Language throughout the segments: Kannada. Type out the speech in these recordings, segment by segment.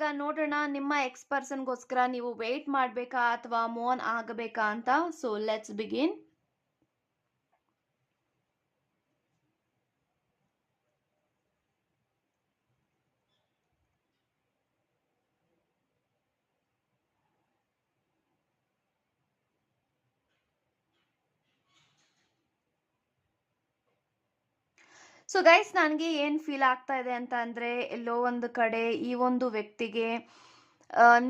ಇವಾಗ ನೋಡೋಣ ನಿಮ್ಮ ಎಕ್ಸ್ ಪರ್ಸನ್ಗೋಸ್ಕರ ನೀವು ವೇಟ್ ಮಾಡಬೇಕಾ ಅಥವಾ ಮೂವ್ ಆನ್ ಆಗಬೇಕಾ ಅಂತ. So let's begin. So guys, ನನಗೆ ಏನು ಫೀಲ್ ಆಗ್ತಾ ಇದೆ ಅಂತ ಅಂದರೆ, ಎಲ್ಲೋ ಒಂದು ಕಡೆ ಈ ಒಂದು ವ್ಯಕ್ತಿಗೆ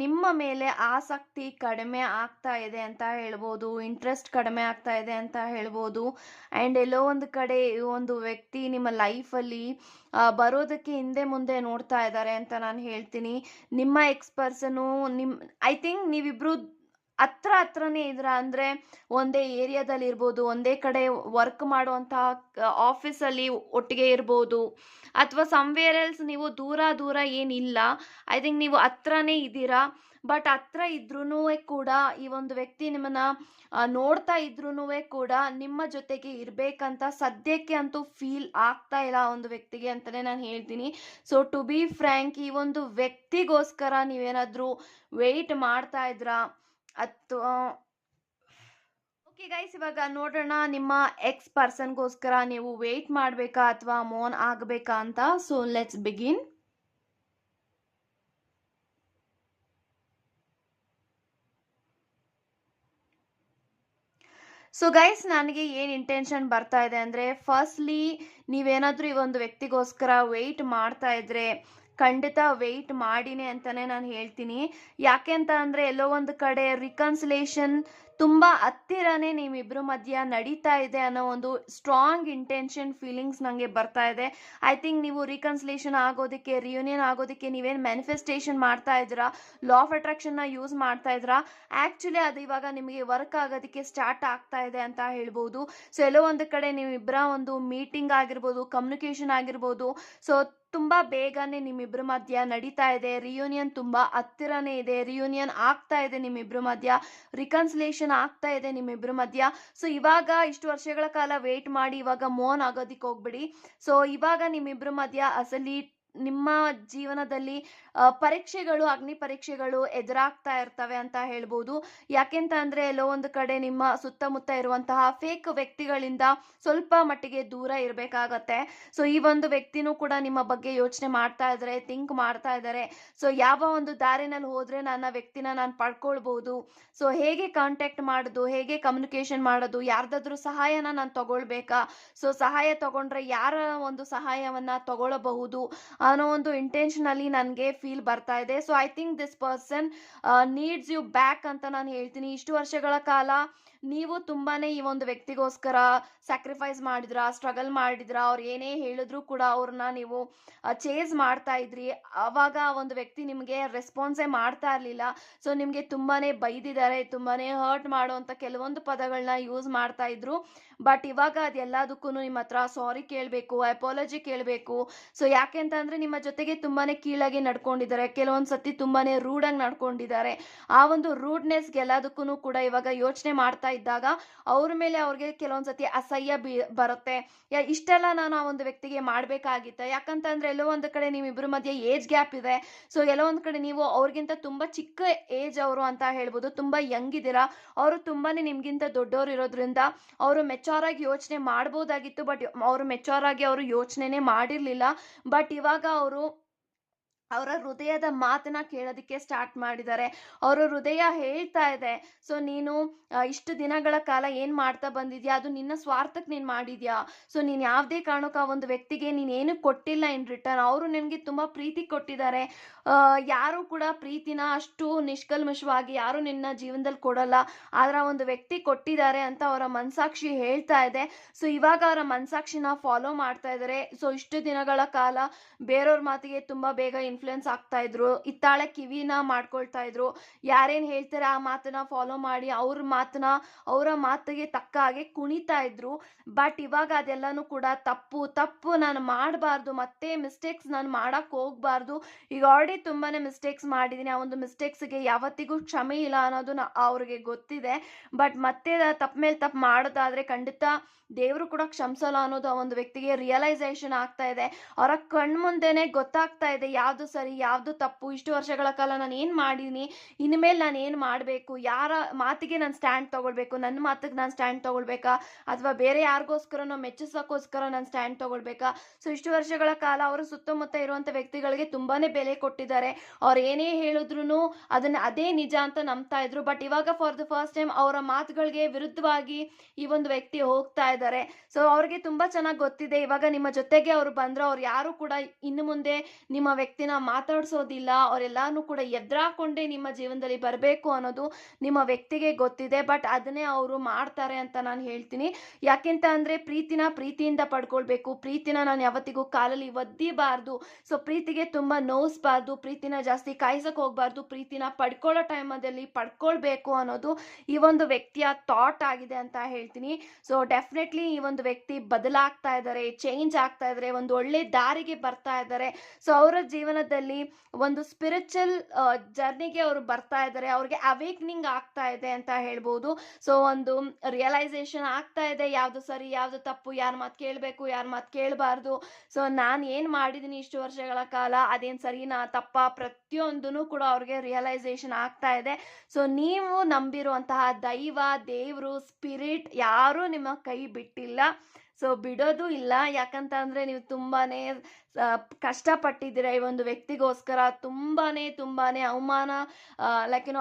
ನಿಮ್ಮ ಮೇಲೆ ಆಸಕ್ತಿ ಕಡಿಮೆ ಆಗ್ತಾ ಇದೆ ಅಂತ ಹೇಳ್ಬೋದು, ಇಂಟ್ರೆಸ್ಟ್ ಕಡಿಮೆ ಆಗ್ತಾ ಇದೆ ಅಂತ ಹೇಳ್ಬೋದು. ಆ್ಯಂಡ್ ಎಲ್ಲೋ ಒಂದು ಕಡೆ ಈ ಒಂದು ವ್ಯಕ್ತಿ ನಿಮ್ಮ ಲೈಫಲ್ಲಿ ಬರೋದಕ್ಕೆ ಹಿಂದೆ ಮುಂದೆ ನೋಡ್ತಾ ಇದ್ದಾರೆ ಅಂತ ನಾನು ಹೇಳ್ತೀನಿ. ನಿಮ್ಮ ಎಕ್ಸ್ ಪರ್ಸನು ಐ ಥಿಂಕ್ ನೀವಿಬ್ರು ಹತ್ರನೇ ಇದ್ರ, ಅಂದರೆ ಒಂದೇ ಏರಿಯಾದಲ್ಲಿ ಇರ್ಬೋದು, ಒಂದೇ ಕಡೆ ವರ್ಕ್ ಮಾಡುವಂತಹ ಆಫೀಸಲ್ಲಿ ಒಟ್ಟಿಗೆ ಇರ್ಬೋದು, ಅಥವಾ ಸಮ್ವೇರ್ ಎಲ್ಸ್ ನೀವು ದೂರ ಏನಿಲ್ಲ. ಐ ಥಿಂಕ್ ನೀವು ಹತ್ರನೇ ಇದ್ದೀರಾ. ಬಟ್ ಹತ್ರ ಇದ್ರೂ ಕೂಡ ಈ ಒಂದು ವ್ಯಕ್ತಿ ನಿಮ್ಮನ್ನ ನೋಡ್ತಾ ಇದ್ರೂ ಕೂಡ ನಿಮ್ಮ ಜೊತೆಗೆ ಇರಬೇಕಂತ ಸದ್ಯಕ್ಕೆ ಅಂತೂ ಫೀಲ್ ಆಗ್ತಾ ಇಲ್ಲ ಆ ಒಂದು ವ್ಯಕ್ತಿಗೆ ಅಂತಲೇ ನಾನು ಹೇಳ್ತೀನಿ. ಸೊ ಟು ಬಿ ಫ್ರ್ಯಾಂಕ್, ಈ ಒಂದು ವ್ಯಕ್ತಿಗೋಸ್ಕರ ನೀವೇನಾದರೂ ವೆಯ್ಟ್ ಮಾಡ್ತಾ ಇದ್ರಾ ಅಥವಾ ಓಕೆ ಗೈಸ್, ಇವಾಗ ನೋಡೋಣ ನಿಮ್ಮ ಎಕ್ಸ್ ಪರ್ಸನ್ಗೋಸ್ಕರ ನೀವು ವೇಟ್ ಮಾಡಬೇಕಾ ಅಥವಾ ಮೂವ್ ಆನ್ ಆಗಬೇಕಾ ಅಂತ. So let's begin. So guys, ನನಗೆ ಏನು ಇಂಟೆನ್ಷನ್ ಬರ್ತಾ ಇದೆ ಅಂದರೆ, ಫಸ್ಟ್ಲಿ ನೀವೇನಾದರೂ ಈ ಒಂದು ವ್ಯಕ್ತಿಗೋಸ್ಕರ ವೆಯ್ಟ್ ಮಾಡ್ತಾ ಇದ್ರೆ ಖಂಡಿತ ವೆಯ್ಟ್ ಮಾಡಿನೇ ಅಂತಲೇ ನಾನು ಹೇಳ್ತೀನಿ. ಯಾಕೆ ಅಂತ ಅಂದರೆ, ಎಲ್ಲೋ ಒಂದು ಕಡೆ ರಿಕನ್ಸಿಲೇಷನ್ ತುಂಬ ಹತ್ತಿರನೇ ನಿಮ್ಮಿಬ್ಬರ ಮಧ್ಯ ನಡೀತಾ ಇದೆ ಅನ್ನೋ ಒಂದು ಸ್ಟ್ರಾಂಗ್ ಇಂಟೆನ್ಷನ್ ಫೀಲಿಂಗ್ಸ್ ನನಗೆ ಬರ್ತಾ ಇದೆ. ಐ ಥಿಂಕ್ ನೀವು ರಿಕನ್ಸಿಲೇಷನ್ ಆಗೋದಕ್ಕೆ, ರಿಯೂನಿಯನ್ ಆಗೋದಕ್ಕೆ ನೀವೇನು ಮ್ಯಾನಿಫೆಸ್ಟೇಷನ್ ಮಾಡ್ತಾ ಇದ್ದೀರಾ, ಲಾ ಆಫ್ ಅಟ್ರಾಕ್ಷನ್ನ ಯೂಸ್ ಮಾಡ್ತಾ ಇದ್ದೀರಾ, ಆ್ಯಕ್ಚುಲಿ ಅದು ಇವಾಗ ನಿಮಗೆ ವರ್ಕ್ ಆಗೋದಕ್ಕೆ ಸ್ಟಾರ್ಟ್ ಆಗ್ತಾ ಇದೆ ಅಂತ ಹೇಳ್ಬೋದು. ಸೊ ಎಲ್ಲೋ ಒಂದು ಕಡೆ ನೀವಿಬ್ಬರ ಒಂದು ಮೀಟಿಂಗ್ ಆಗಿರ್ಬೋದು, ಕಮ್ಯುನಿಕೇಷನ್ ಆಗಿರ್ಬೋದು, ಸೊ ತುಂಬ ಬೇಗನೆ ನಿಮ್ಮಿಬ್ಬರ ಮಧ್ಯ ನಡೀತಾ ಇದೆ. ರಿಯೂನಿಯನ್ ತುಂಬ ಹತ್ತಿರನೇ ಇದೆ, ರಿಯೂನಿಯನ್ ಆಗ್ತಾ ಇದೆ ನಿಮ್ಮಿಬ್ಬರ ಮಧ್ಯ, ರಿಕನ್ಸಿಲೇಷನ್ ಆಗ್ತಾ ಇದೆ ನಿಮ್ಮಿಬ್ಬರ ಮಧ್ಯ. ಸೊ ಇವಾಗ ಇಷ್ಟು ವರ್ಷಗಳ ಕಾಲ ವೇಟ್ ಮಾಡಿ ಇವಾಗ ಮೋನ್ ಆಗೋದಕ್ಕೆ ಹೋಗ್ಬಿಡಿ. ಸೊ ಇವಾಗ ನಿಮ್ಮಿಬ್ಬರ ಮಧ್ಯ ಅಸಲಿ ನಿಮ್ಮ ಜೀವನದಲ್ಲಿ ಪರೀಕ್ಷೆಗಳು, ಅಗ್ನಿ ಪರೀಕ್ಷೆಗಳು ಎದುರಾಗ್ತಾ ಇರ್ತವೆ ಅಂತ ಹೇಳ್ಬೋದು. ಯಾಕೆಂತ ಅಂದರೆ, ಎಲ್ಲೋ ಒಂದು ಕಡೆ ನಿಮ್ಮ ಸುತ್ತಮುತ್ತ ಇರುವಂತಹ ಫೇಕ್ ವ್ಯಕ್ತಿಗಳಿಂದ ಸ್ವಲ್ಪ ಮಟ್ಟಿಗೆ ದೂರ ಇರಬೇಕಾಗತ್ತೆ. ಸೊ ಈ ಒಂದು ವ್ಯಕ್ತಿನೂ ಕೂಡ ನಿಮ್ಮ ಬಗ್ಗೆ ಯೋಚನೆ ಮಾಡ್ತಾ ಇದ್ದಾರೆ, ಥಿಂಕ್ ಮಾಡ್ತಾ ಇದ್ದಾರೆ. ಸೊ ಯಾವ ಒಂದು ದಾರಿನಲ್ಲಿ ಹೋದರೆ ನನ್ನ ವ್ಯಕ್ತಿನ ನಾನು ಪಡ್ಕೊಳ್ಬೋದು, ಸೊ ಹೇಗೆ ಕಾಂಟ್ಯಾಕ್ಟ್ ಮಾಡೋದು, ಹೇಗೆ ಕಮ್ಯುನಿಕೇಷನ್ ಮಾಡೋದು, ಯಾರ್ದಾದ್ರೂ ಸಹಾಯನ ನಾನು ತಗೊಳ್ಬೇಕಾ, ಸೊ ಸಹಾಯ ತಗೊಂಡ್ರೆ ಯಾರ ಒಂದು ಸಹಾಯವನ್ನು ತಗೊಳ್ಳಬಹುದು ಅನ್ನೋ ಒಂದು ಇಂಟೆನ್ಷನಲ್ಲಿ ನನಗೆ ಫೀಲ್ ಬರ್ತಾ ಇದೆ. So I think this person needs you back ಅಂತ ನಾನು ಹೇಳ್ತೀನಿ. ಇಷ್ಟು ವರ್ಷಗಳ ಕಾಲ ನೀವು ತುಂಬಾನೇ ಈ ಒಂದು ವ್ಯಕ್ತಿಗೋಸ್ಕರ ಸ್ಯಾಕ್ರಿಫೈಸ್ ಮಾಡಿದ್ರ, ಸ್ಟ್ರಗಲ್ ಮಾಡಿದ್ರ, ಅವ್ರು ಏನೇ ಹೇಳಿದ್ರು ಕೂಡ ಅವ್ರನ್ನ ನೀವು ಚೇಸ್ ಮಾಡ್ತಾ ಇದ್ರಿ. ಅವಾಗ ಒಂದು ವ್ಯಕ್ತಿ ನಿಮಗೆ ರೆಸ್ಪಾನ್ಸೇ ಮಾಡ್ತಾ ಇರಲಿಲ್ಲ. ಸೊ ನಿಮಗೆ ತುಂಬಾನೇ ಬೈದಿದ್ದಾರೆ, ತುಂಬಾನೇ ಹರ್ಟ್ ಮಾಡುವಂಥ ಕೆಲವೊಂದು ಪದಗಳನ್ನ ಯೂಸ್ ಮಾಡ್ತಾ ಇದ್ರು. ಬಟ್ ಇವಾಗ ಅದೆಲ್ಲದಕ್ಕೂ ನಿಮ್ಮ ಹತ್ರ ಸಾರಿ ಕೇಳಬೇಕು, ಅಪಾಲಜಿ ಕೇಳಬೇಕು. ಸೊ ಯಾಕೆ ಅಂತಂದರೆ, ನಿಮ್ಮ ಜೊತೆಗೆ ತುಂಬಾನೇ ಕೀಳಾಗಿ ನಡ್ಕೊಂಡಿದ್ದಾರೆ, ಕೆಲವೊಂದು ಸತಿ ತುಂಬಾನೇ ರೂಡಾಗಿ ನಡ್ಕೊಂಡಿದ್ದಾರೆ. ಆ ಒಂದು ರೂಡ್ನೆಸ್ಗೆ ಎಲ್ಲದಕ್ಕೂ ಕೂಡ ಇವಾಗ ಯೋಚನೆ ಮಾಡ್ತಾ ಇದ್ದಾಗ ಅವ್ರ ಮೇಲೆ ಅವ್ರಿಗೆ ಕೆಲವೊಂದು ಸತಿ ಅಸಹ್ಯ ಬರುತ್ತೆ. ಇಷ್ಟೆಲ್ಲ ನಾನು ಆ ಒಂದು ವ್ಯಕ್ತಿಗೆ ಮಾಡಬೇಕಾಗಿತ್ತು. ಯಾಕಂತಂದ್ರೆ ಎಲ್ಲೋ ಒಂದು ಕಡೆ ನಿಮ್ಮಿಬ್ಬರ ಮಧ್ಯೆ ಏಜ್ ಗ್ಯಾಪ್ ಇದೆ. ಸೊ ಎಲ್ಲೋ ಒಂದು ಕಡೆ ನೀವು ಅವ್ರಿಗಿಂತ ತುಂಬ ಚಿಕ್ಕ ಏಜ್ ಅವರು ಅಂತ ಹೇಳ್ಬೋದು, ತುಂಬ ಯಂಗ್ ಇದ್ದೀರಾ. ಅವರು ತುಂಬಾನೇ ನಿಮ್ಗಿಂತ ದೊಡ್ಡವರು ಇರೋದ್ರಿಂದ ಅವರು ಮೆಚೂರ್ ಆಗಿ ಯೋಚನೆ ಮಾಡ್ಬೋದಾಗಿತ್ತು. ಬಟ್ ಅವರು ಮೆಚೂರ್ ಆಗಿ ಅವರು ಯೋಚನೆನೇ ಮಾಡಿರಲಿಲ್ಲ. ಬಟ್ ಇವಾಗ ಅವರು ಅವರ ಹೃದಯದ ಮಾತನ್ನ ಕೇಳೋದಕ್ಕೆ ಸ್ಟಾರ್ಟ್ ಮಾಡಿದ್ದಾರೆ. ಅವರ ಹೃದಯ ಹೇಳ್ತಾ ಇದೆ, ಸೊ ನೀನು ಇಷ್ಟು ದಿನಗಳ ಕಾಲ ಏನು ಮಾಡ್ತಾ ಬಂದಿದ್ಯಾ, ಅದು ನಿನ್ನ ಸ್ವಾರ್ಥಕ್ಕೆ ನೀನು ಮಾಡಿದ್ಯಾ. ಸೊ ನೀನು ಯಾವುದೇ ಕಾರಣಕ್ಕೂ ಆ ಒಂದು ವ್ಯಕ್ತಿಗೆ ನೀನೇನು ಕೊಟ್ಟಿಲ್ಲ ಇನ್ ರಿಟರ್ನ್. ಅವರು ನಿನಗೆ ತುಂಬ ಪ್ರೀತಿ ಕೊಟ್ಟಿದ್ದಾರೆ. ಯಾರು ಕೂಡ ಪ್ರೀತಿನ ಅಷ್ಟು ನಿಷ್ಕಲ್ಮಶವಾಗಿ ಯಾರು ನಿನ್ನ ಜೀವನದಲ್ಲಿ ಕೊಡಲ್ಲ, ಆದ್ರೆ ಆ ಒಂದು ವ್ಯಕ್ತಿ ಕೊಟ್ಟಿದ್ದಾರೆ ಅಂತ ಅವರ ಮನಸಾಕ್ಷಿ ಹೇಳ್ತಾ ಇದೆ. ಸೊ ಇವಾಗ ಅವರ ಮನಸಾಕ್ಷಿನ ಫಾಲೋ ಮಾಡ್ತಾ ಇದ್ದಾರೆ. ಸೊ ಇಷ್ಟು ದಿನಗಳ ಕಾಲ ಬೇರೆಯವ್ರ ಮಾತಿಗೆ ತುಂಬ ಬೇಗ ಇನ್ಫ್ಲುಯೆನ್ಸ್ ಆಗ್ತಾ ಇದ್ರು, ಇತ್ತಾಳೆ ಕಿವಿನ ಮಾಡ್ಕೊಳ್ತಾ ಇದ್ರು. ಯಾರೇನು ಹೇಳ್ತಾರೆ ಆ ಮಾತನ್ನ ಫಾಲೋ ಮಾಡಿ ಅವರ ಮಾತಿಗೆ ತಕ್ಕ ಹಾಗೆ ಕುಣಿತಾ ಇದ್ರು. ಬಟ್ ಇವಾಗ ಅದೆಲ್ಲನೂ ಕೂಡ ತಪ್ಪು ನಾನು ಮಾಡಬಾರ್ದು, ಮತ್ತೆ ಮಿಸ್ಟೇಕ್ಸ್ ನಾನು ಮಾಡಕ್ಕೆ ಹೋಗ್ಬಾರ್ದು. ಈಗ ಆಲ್ರೆಡಿ ತುಂಬಾನೇ ಮಿಸ್ಟೇಕ್ಸ್ ಮಾಡಿದ್ದೀನಿ, ಆ ಒಂದು ಮಿಸ್ಟೇಕ್ಸ್ಗೆ ಯಾವತ್ತಿಗೂ ಕ್ಷಮೆ ಇಲ್ಲ ಅನ್ನೋದು ಅವ್ರಿಗೆ ಗೊತ್ತಿದೆ. ಬಟ್ ಮತ್ತೆ ತಪ್ಪು ಮೇಲೆ ತಪ್ಪು ಮಾಡೋದಾದ್ರೆ ಖಂಡಿತ ದೇವರು ಕೂಡ ಕ್ಷಮಿಸಲ್ಲ ಅನ್ನೋದು ಆ ಒಂದು ವ್ಯಕ್ತಿಗೆ ರಿಯಲೈಸೇಷನ್ ಆಗ್ತಾ ಇದೆ. ಅವರ ಕಣ್ಮುಂದೆನೆ ಗೊತ್ತಾಗ್ತಾ ಇದೆ ಯಾವುದು ಸರಿ ಯಾವುದು ತಪ್ಪು, ಇಷ್ಟು ವರ್ಷಗಳ ಕಾಲ ನಾನು ಏನು ಮಾಡೀನಿ, ಇನ್ಮೇಲೆ ನಾನು ಏನು ಮಾಡಬೇಕು, ಯಾರ ಮಾತಿಗೆ ನಾನು ಸ್ಟ್ಯಾಂಡ್ ತಗೊಳ್ಬೇಕು, ನನ್ನ ಮಾತಿಗೆ ನಾನು ಸ್ಟ್ಯಾಂಡ್ ತಗೊಳ್ಬೇಕಾ, ಅಥವಾ ಬೇರೆ ಯಾರಿಗೋಸ್ಕರನೋ ಮೆಚ್ಚಿಸೋಕ್ಕೋಸ್ಕರ ನಾನು ಸ್ಟ್ಯಾಂಡ್ ತಗೊಳ್ಬೇಕಾ. ಸೊ ಇಷ್ಟು ವರ್ಷಗಳ ಕಾಲ ಅವರು ಸುತ್ತಮುತ್ತ ಇರುವಂಥ ವ್ಯಕ್ತಿಗಳಿಗೆ ತುಂಬಾನೇ ಬೆಲೆ ಕೊಟ್ಟಿದ್ದಾರೆ. ಅವ್ರು ಏನೇ ಹೇಳಿದ್ರು ಅದನ್ನ ಅದೇ ನಿಜ ಅಂತ ನಂಬ್ತಾ ಇದ್ರು. ಬಟ್ ಇವಾಗ ಫಾರ್ ದ ಫಸ್ಟ್ ಟೈಮ್ ಅವರ ಮಾತುಗಳಿಗೆ ವಿರುದ್ಧವಾಗಿ ಈ ಒಂದು ವ್ಯಕ್ತಿ ಹೋಗ್ತಾ ಇದ್ದಾರೆ. ಸೊ ಅವ್ರಿಗೆ ತುಂಬಾ ಚೆನ್ನಾಗಿ ಗೊತ್ತಿದೆ, ಇವಾಗ ನಿಮ್ಮ ಜೊತೆಗೆ ಅವರು ಬಂದ್ರೆ ಅವ್ರು ಯಾರು ಕೂಡ ಇನ್ನು ಮುಂದೆ ನಿಮ್ಮ ವ್ಯಕ್ತಿನ ಮಾತಾಡ್ಸೋದಿಲ್ಲ, ಅವರೆಲ್ಲಾನು ಕೂಡ ಎದುರಾಕೊಂಡೇ ನಿಮ್ಮ ಜೀವನದಲ್ಲಿ ಬರಬೇಕು ಅನ್ನೋದು ನಿಮ್ಮ ವ್ಯಕ್ತಿಗೆ ಗೊತ್ತಿದೆ. ಬಟ್ ಅದನ್ನೇ ಅವರು ಮಾಡ್ತಾರೆ ಅಂತ ನಾನು ಹೇಳ್ತೀನಿ. ಯಾಕೆಂತ ಅಂದ್ರೆ ಪ್ರೀತಿಯಿಂದ ಪಡ್ಕೊಳ್ಬೇಕು, ಪ್ರೀತಿನ ನಾನು ಯಾವತ್ತಿಗೂ ಕಾಲಲ್ಲಿ ಒದ್ದಿಬಾರ್ದು. ಸೊ ಪ್ರೀತಿಗೆ ತುಂಬಾ ನೋಯಿಸ್ಬಾರ್ದು, ಪ್ರೀತಿನ ಜಾಸ್ತಿ ಕಾಯ್ಸಕ್ ಹೋಗ್ಬಾರ್ದು, ಪ್ರೀತಿನ ಪಡ್ಕೊಳ್ಳೋ ಟೈಮಲ್ಲಿ ಪಡ್ಕೊಳ್ಬೇಕು ಅನ್ನೋದು ಈ ಒಂದು ವ್ಯಕ್ತಿಯ ಥಾಟ್ ಆಗಿದೆ ಅಂತ ಹೇಳ್ತೀನಿ. ಸೊ ಡೆಫಿನೆಟ್ಲಿ ಈ ಒಂದು ವ್ಯಕ್ತಿ ಬದಲಾಗ್ತಾ ಇದ್ದಾರೆ, ಚೇಂಜ್ ಆಗ್ತಾ ಇದ್ದಾರೆ, ಒಂದು ಒಳ್ಳೆ ದಾರಿಗೆ ಬರ್ತಾ ಇದ್ದಾರೆ. ಸೊ ಅವರ ಜೀವನದಲ್ಲಿ ಒಂದು ಸ್ಪಿರಿಚುವಲ್ ಜರ್ನಿಗೆ ಅವರು ಬರ್ತಾ ಇದ್ದಾರೆ, ಅವ್ರಿಗೆ ಅವೇಕ್ನಿಂಗ್ ಆಗ್ತಾ ಇದೆ ಅಂತ ಹೇಳ್ಬೋದು. ಸೊ ಒಂದು ರಿಯಲೈಸೇಷನ್ ಆಗ್ತಾ ಇದೆ, ಯಾವ್ದು ಸರಿ ಯಾವ್ದು ತಪ್ಪು, ಯಾರ ಮಾತು ಕೇಳಬೇಕು ಯಾರ ಮಾತು ಕೇಳಬಾರ್ದು. ಸೊ ನಾನು ಏನು ಮಾಡಿದ್ದೀನಿ ಇಷ್ಟು ವರ್ಷಗಳ ಕಾಲ ಅದೇನು ಸರಿನಾ ತಪ್ಪಾ, ಪ್ರತಿಯೊಂದೂ ಕೂಡ ಅವ್ರಿಗೆ ರಿಯಲೈಸೇಷನ್ ಆಗ್ತಾ ಇದೆ. ಸೊ ನೀವು ನಂಬಿರುವಂತಹ ದೇವರು, ಸ್ಪಿರಿಟ್ ಯಾರೂ ನಿಮ್ಮ ಕೈ ಬಿಟ್ಟಿಲ್ಲ. ಸೊ ಬಿಡೋದು ಇಲ್ಲ. ಯಾಕಂತ ಅಂದ್ರೆ ನೀವು ತುಂಬಾನೇ ಕಷ್ಟಪಟ್ಟಿದ್ದೀರ ಈ ಒಂದು ವ್ಯಕ್ತಿಗೋಸ್ಕರ. ತುಂಬಾನೇ ಅವಮಾನ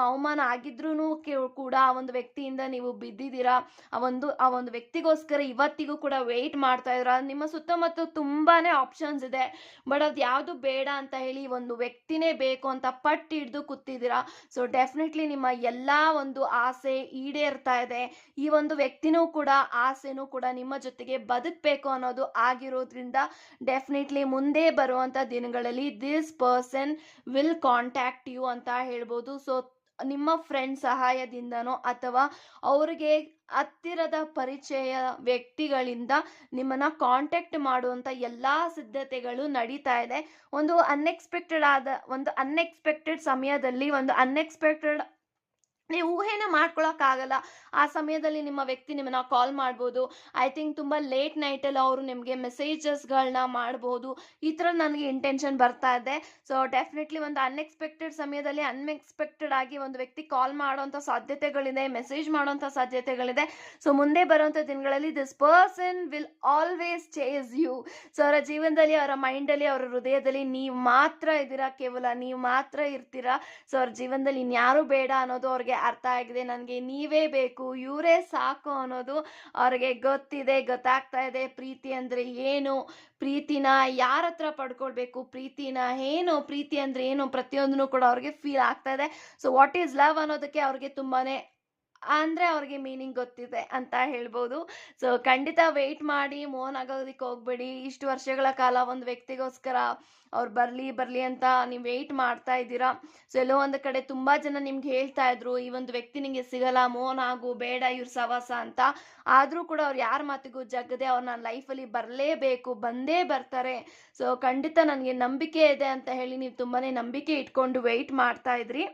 ಅವಮಾನ ಆಗಿದ್ರೂ ಕೂಡ ಆ ಒಂದು ವ್ಯಕ್ತಿಯಿಂದ ನೀವು ಬಿದ್ದಿದ್ದೀರಾ. ಆ ಒಂದು ವ್ಯಕ್ತಿಗೋಸ್ಕರ ಇವತ್ತಿಗೂ ಕೂಡ ವೆಯ್ಟ್ ಮಾಡ್ತಾ ಇದ್ದೀರಾ. ನಿಮ್ಮ ಸುತ್ತಮುತ್ತ ತುಂಬಾನೇ ಆಪ್ಷನ್ಸ್ ಇದೆ, ಬಟ್ ಅದು ಯಾವುದು ಬೇಡ ಅಂತ ಹೇಳಿ ಒಂದು ವ್ಯಕ್ತಿನೇ ಬೇಕು ಅಂತ ಪಟ್ಟು ಹಿಡಿದು ಕೂತಿದ್ದೀರಾ. ಸೊ ಡೆಫಿನೆಟ್ಲಿ ನಿಮ್ಮ ಎಲ್ಲಾ ಒಂದು ಆಸೆ ಈಡೇರ್ತಾ ಇದೆ. ಈ ಒಂದು ವ್ಯಕ್ತಿನೂ ಕೂಡ ಆಸೆನೂ ಕೂಡ ನಿಮ್ಮ ಜೊತೆಗೆ ಬದುಕಬೇಕು ಅನ್ನೋದು ಆಗಿರೋದ್ರಿಂದ ಡೆಫಿನೆಟ್ಲಿ ಮುಂದೆ ಬರುವಂತ ದಿನಗಳಲ್ಲಿ this person will contact you ಅಂತ ಹೇಳ್ಬೋದು. ಸೊ ನಿಮ್ಮ ಫ್ರೆಂಡ್ ಸಹಾಯದಿಂದನೋ ಅಥವಾ ಅವ್ರಿಗೆ ಹತ್ತಿರದ ಪರಿಚಯ ವ್ಯಕ್ತಿಗಳಿಂದ ನಿಮ್ಮನ್ನ ಕಾಂಟ್ಯಾಕ್ಟ್ ಮಾಡುವಂತ ಎಲ್ಲಾ ಸಿದ್ಧತೆಗಳು ನಡೀತಾ ಇದೆ. ಒಂದು ಅನ್ಎಕ್ಸ್ಪೆಕ್ಟೆಡ್ ಸಮಯದಲ್ಲಿ ಒಂದು ಅನ್ಎಕ್ಸ್ಪೆಕ್ಟೆಡ್ ನೀವು ಊಹೆನ ಮಾಡ್ಕೊಳಕ್ಕಾಗಲ್ಲ. ಆ ಸಮಯದಲ್ಲಿ ನಿಮ್ಮ ವ್ಯಕ್ತಿ ನಿಮ್ಮನ್ನ ಕಾಲ್ ಮಾಡ್ಬೋದು. ಐ ಥಿಂಕ್ ತುಂಬ ಲೇಟ್ ನೈಟಲ್ಲಿ ಅವರು ನಿಮಗೆ ಮೆಸೇಜಸ್ಗಳನ್ನ ಮಾಡ್ಬೋದು. ಈ ಥರ ನನಗೆ ಇಂಟೆನ್ಷನ್ ಬರ್ತಾ ಇದೆ. ಸೊ ಡೆಫಿನೆಟ್ಲಿ ಒಂದು ಅನ್ಎಕ್ಸ್ಪೆಕ್ಟೆಡ್ ಸಮಯದಲ್ಲಿ ಅನ್ಎಕ್ಸ್ಪೆಕ್ಟೆಡ್ ಆಗಿ ಒಂದು ವ್ಯಕ್ತಿ ಕಾಲ್ ಮಾಡೋಂಥ ಸಾಧ್ಯತೆಗಳಿದೆ, ಮೆಸೇಜ್ ಮಾಡೋಂಥ ಸಾಧ್ಯತೆಗಳಿದೆ. ಸೊ ಮುಂದೆ ಬರುವಂಥ ದಿನಗಳಲ್ಲಿ this person will always chase you. So ಅವರ ಜೀವನದಲ್ಲಿ, ಅವರ ಮೈಂಡಲ್ಲಿ, ಅವರ ಹೃದಯದಲ್ಲಿ ನೀವು ಮಾತ್ರ ಇದ್ದೀರಾ, ಕೇವಲ ನೀವು ಮಾತ್ರ ಇರ್ತೀರಾ. ಸೊ ಅವ್ರ ಜೀವನದಲ್ಲಿ ಇನ್ಯಾರು ಬೇಡ ಅನ್ನೋದು ಅವ್ರಿಗೆ ಅರ್ಥ ಆಗಿದೆ. ನನಗೆ ನೀವೇ ಬೇಕು, ಇವರೇ ಸಾಕು ಅನ್ನೋದು ಅವ್ರಿಗೆ ಗೊತ್ತಾಗ್ತಾ ಇದೆ. ಪ್ರೀತಿ ಅಂದ್ರೆ ಏನು, ಪ್ರೀತಿನ ಯಾರ ಹತ್ರ ಪಡ್ಕೊಳ್ಬೇಕು, ಪ್ರೀತಿ ಅಂದ್ರೆ ಏನು, ಪ್ರತಿಯೊಂದನ್ನು ಕೂಡ ಅವ್ರಿಗೆ ಫೀಲ್ ಆಗ್ತಾ ಇದೆ. ಸೊ ವಾಟ್ ಈಸ್ ಲವ್ ಅನ್ನೋದಕ್ಕೆ ಅವ್ರಿಗೆ ತುಂಬಾನೇ ಅವ್ರಿಗೆ ಮೀನಿಂಗ್ ಗೊತ್ತಿದೆ ಅಂತ ಹೇಳ್ಬೋದು. ಸೊ ಖಂಡಿತ ವೆಯ್ಟ್ ಮಾಡಿ, ಮೋಹನ್ ಆಗೋದಕ್ಕೆ ಹೋಗ್ಬೇಡಿ. ಇಷ್ಟು ವರ್ಷಗಳ ಕಾಲ ಒಂದು ವ್ಯಕ್ತಿಗೋಸ್ಕರ ಅವ್ರು ಬರ್ಲಿ ಅಂತ ನೀವು ವೆಯ್ಟ್ ಮಾಡ್ತಾ ಇದ್ದೀರಾ. ಸೊ ಎಲ್ಲೋ ಒಂದು ಕಡೆ ತುಂಬಾ ಜನ ನಿಮ್ಗೆ ಹೇಳ್ತಾ ಇದ್ರು, ಈ ಒಂದು ವ್ಯಕ್ತಿ ನಿಂಗೆ ಸಿಗಲ್ಲ, ಮೋಹನ್ ಆಗು, ಬೇಡ ಇವ್ರ ಸವಾಸ ಅಂತ. ಆದ್ರೂ ಕೂಡ ಅವ್ರು ಯಾರ ಮಾತಿಗೂ ಜಗ್ಗದೆ ಅವ್ರು ನನ್ನ ಲೈಫಲ್ಲಿ ಬರಲೇಬೇಕು, ಬಂದೇ ಬರ್ತಾರೆ. ಸೊ ಖಂಡಿತ ನನಗೆ ನಂಬಿಕೆ ಇದೆ ಅಂತ ಹೇಳಿ ನೀವು ತುಂಬಾನೇ ನಂಬಿಕೆ ಇಟ್ಕೊಂಡು ವೆಯ್ಟ್ ಮಾಡ್ತಾ ಇದ್ರಿ.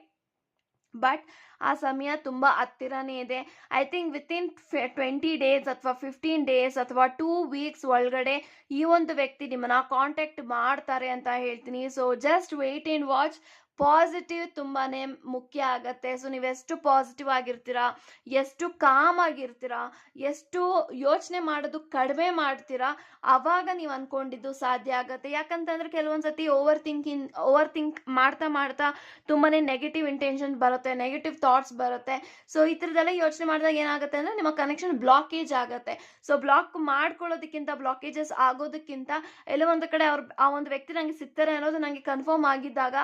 ಬಟ್ ಆ ಸಮಯ ತುಂಬ ಹತ್ತಿರನೇ ಇದೆ. ಐ ಥಿಂಕ್ ವಿತಿನ್ 20 ಡೇಸ್ ಅಥವಾ 15 ಡೇಸ್ ಅಥವಾ 2 ವೀಕ್ಸ್ ಒಳಗಡೆ ಈ ಒಂದು ವ್ಯಕ್ತಿ ನಿಮ್ಮನ್ನ ಕಾಂಟ್ಯಾಕ್ಟ್ ಮಾಡ್ತಾರೆ ಅಂತ ಹೇಳ್ತೀನಿ. So just weight and watch. Positive ತುಂಬಾನೇ ಮುಖ್ಯ ಆಗತ್ತೆ. ಸೊ ನೀವೆಷ್ಟು ಪಾಸಿಟಿವ್ ಆಗಿರ್ತೀರಾ, ಎಷ್ಟು ಕಾಮ್ ಆಗಿರ್ತೀರಾ, ಎಷ್ಟು ಯೋಚನೆ ಮಾಡೋದು ಕಡಿಮೆ ಮಾಡ್ತೀರಾ, ಅವಾಗ ನೀವು ಅನ್ಕೊಂಡಿದ್ದು ಸಾಧ್ಯ ಆಗತ್ತೆ. ಯಾಕಂತಂದ್ರೆ ಕೆಲವೊಂದ್ಸತಿ ಓವರ್ ಥಿಂಕ್ ಮಾಡ್ತಾ ತುಂಬಾನೇ ನೆಗೆಟಿವ್ ಇಂಟೆನ್ಷನ್ ಬರುತ್ತೆ, ನೆಗೆಟಿವ್ ಥಾಟ್ಸ್ ಬರುತ್ತೆ. ಸೊ ಈ ಥರದೆಲ್ಲ ಯೋಚನೆ ಮಾಡಿದಾಗ ಏನಾಗುತ್ತೆ ಅಂದ್ರೆ ನಿಮ್ಮ ಕನೆಕ್ಷನ್ ಬ್ಲಾಕೇಜ್ ಆಗತ್ತೆ. ಸೊ ಬ್ಲಾಕ್ ಮಾಡ್ಕೊಳ್ಳೋದಕ್ಕಿಂತ, ಬ್ಲಾಕೇಜಸ್ ಆಗೋದಕ್ಕಿಂತ ಎಲ್ಲೋ ಒಂದು ಕಡೆ ಆ ಒಂದು ವ್ಯಕ್ತಿ ನಂಗೆ ಸಿಗ್ತಾರೆ ಅನ್ನೋದು ನಂಗೆ ಕನ್ಫರ್ಮ್ ಆಗಿದ್ದಾಗ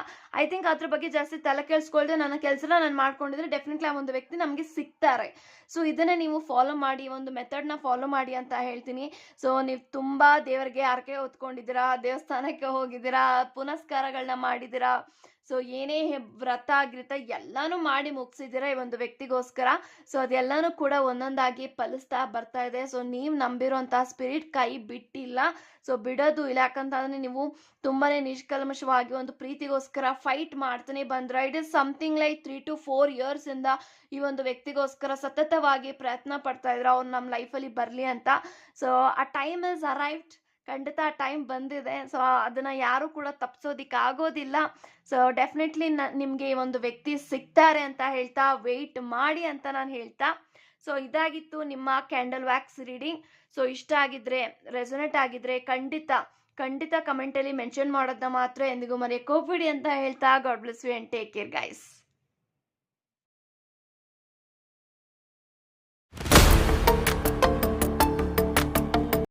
ಐ ಥಿಂಕ್ ಅದ್ರ ಬಗ್ಗೆ ಜಾಸ್ತಿ ತಲೆ ಕೆಲ್ಸ್ಕೊಳ್ದೆ ನನ್ನ ಕೆಲಸನ ನಾನು ಮಾಡ್ಕೊಂಡಿದ್ರೆ ಡೆಫಿನೆಟ್ಲಿ ಆ ಒಂದು ವ್ಯಕ್ತಿ ನಮಗೆ ಸಿಗ್ತಾರೆ. ಸೊ ಇದನ್ನೇ ನೀವು ಫಾಲೋ ಮಾಡಿ, ಒಂದು ಮೆಥಡ್ನ ಫಾಲೋ ಮಾಡಿ ಅಂತ ಹೇಳ್ತೀನಿ. ಸೊ ನೀವು ತುಂಬಾ ದೇವರಿಗೆ ಹರಕೆ ಹೊತ್ಕೊಂಡಿದ್ದೀರಾ, ದೇವಸ್ಥಾನಕ್ಕೆ ಹೋಗಿದ್ದೀರಾ, ಪುನಸ್ಕಾರಗಳನ್ನ ಮಾಡಿದ್ದೀರಾ, ಸೊ ಏನೇ ವ್ರತ ಆಗಿರುತ್ತೆ ಎಲ್ಲಾನು ಮಾಡಿ ಮುಗಿಸಿದ್ದೀರಾ ಈ ಒಂದು ವ್ಯಕ್ತಿಗೋಸ್ಕರ. ಸೊ ಅದೆಲ್ಲಾನು ಕೂಡ ಒಂದೊಂದಾಗಿ ಫಲಿಸ್ತಾ ಬರ್ತಾ ಇದೆ. ಸೊ ನೀವು ನಂಬಿರುವಂತಹ ಸ್ಪಿರಿಟ್ ಕೈ ಬಿಟ್ಟಿಲ್ಲ, ಸೊ ಬಿಡೋದು ಇಲ್ಲ. ಯಾಕಂತಂದ್ರೆ ನೀವು ತುಂಬಾನೇ ನಿಷ್ಕಲ್ಮಶವಾಗಿ ಒಂದು ಪ್ರೀತಿಗೋಸ್ಕರ ಫೈಟ್ ಮಾಡ್ತಾನೆ ಬಂದ್ರೆ, it is something like 3 to 4 years ಇಂದ ಈ ಒಂದು ವ್ಯಕ್ತಿಗೋಸ್ಕರ ಸತತವಾಗಿ ಪ್ರಯತ್ನ ಪಡ್ತಾ ಇದ್ರ ಅವ್ರು ನಮ್ಮ ಲೈಫಲ್ಲಿ ಬರ್ಲಿ ಅಂತ. ಸೊ ಆ ಟೈಮ್ ಇಸ್ ಅರೈವ್ಡ್. ಖಂಡಿತ ಆ ಟೈಮ್ ಬಂದಿದೆ. ಸೊ, ಅದನ್ನ ಯಾರು ಕೂಡ ತಪ್ಸೋದಿಕ್ಕೆ ಆಗೋದಿಲ್ಲ. ಸೊ, ಡೆಫಿನೆಟ್ಲಿ ನಿಮ್ಗೆ ಈ ಒಂದು ವ್ಯಕ್ತಿ ಸಿಗ್ತಾರೆ ಅಂತ ಹೇಳ್ತಾ ವೆಯ್ಟ್ ಮಾಡಿ ಅಂತ ನಾನು ಹೇಳ್ತಾ, ಸೊ ಇದಾಗಿತ್ತು ನಿಮ್ಮ ಕ್ಯಾಂಡಲ್ ವ್ಯಾಕ್ಸ್ ರೀಡಿಂಗ್. ಸೊ ಇಷ್ಟ ಆಗಿದ್ರೆ, ರೆಸೊನೇಟ್ ಆಗಿದ್ರೆ ಖಂಡಿತ ಕಮೆಂಟಲ್ಲಿ ಮೆನ್ಷನ್ ಮಾಡೋದನ್ನ ಮಾತ್ರ ಎಂದಿಗೂ ಮರೆಯೋಕೆ ಹೋಗ್ಬೇಡಿ ಅಂತ ಹೇಳ್ತಾ God bless you and take care guys.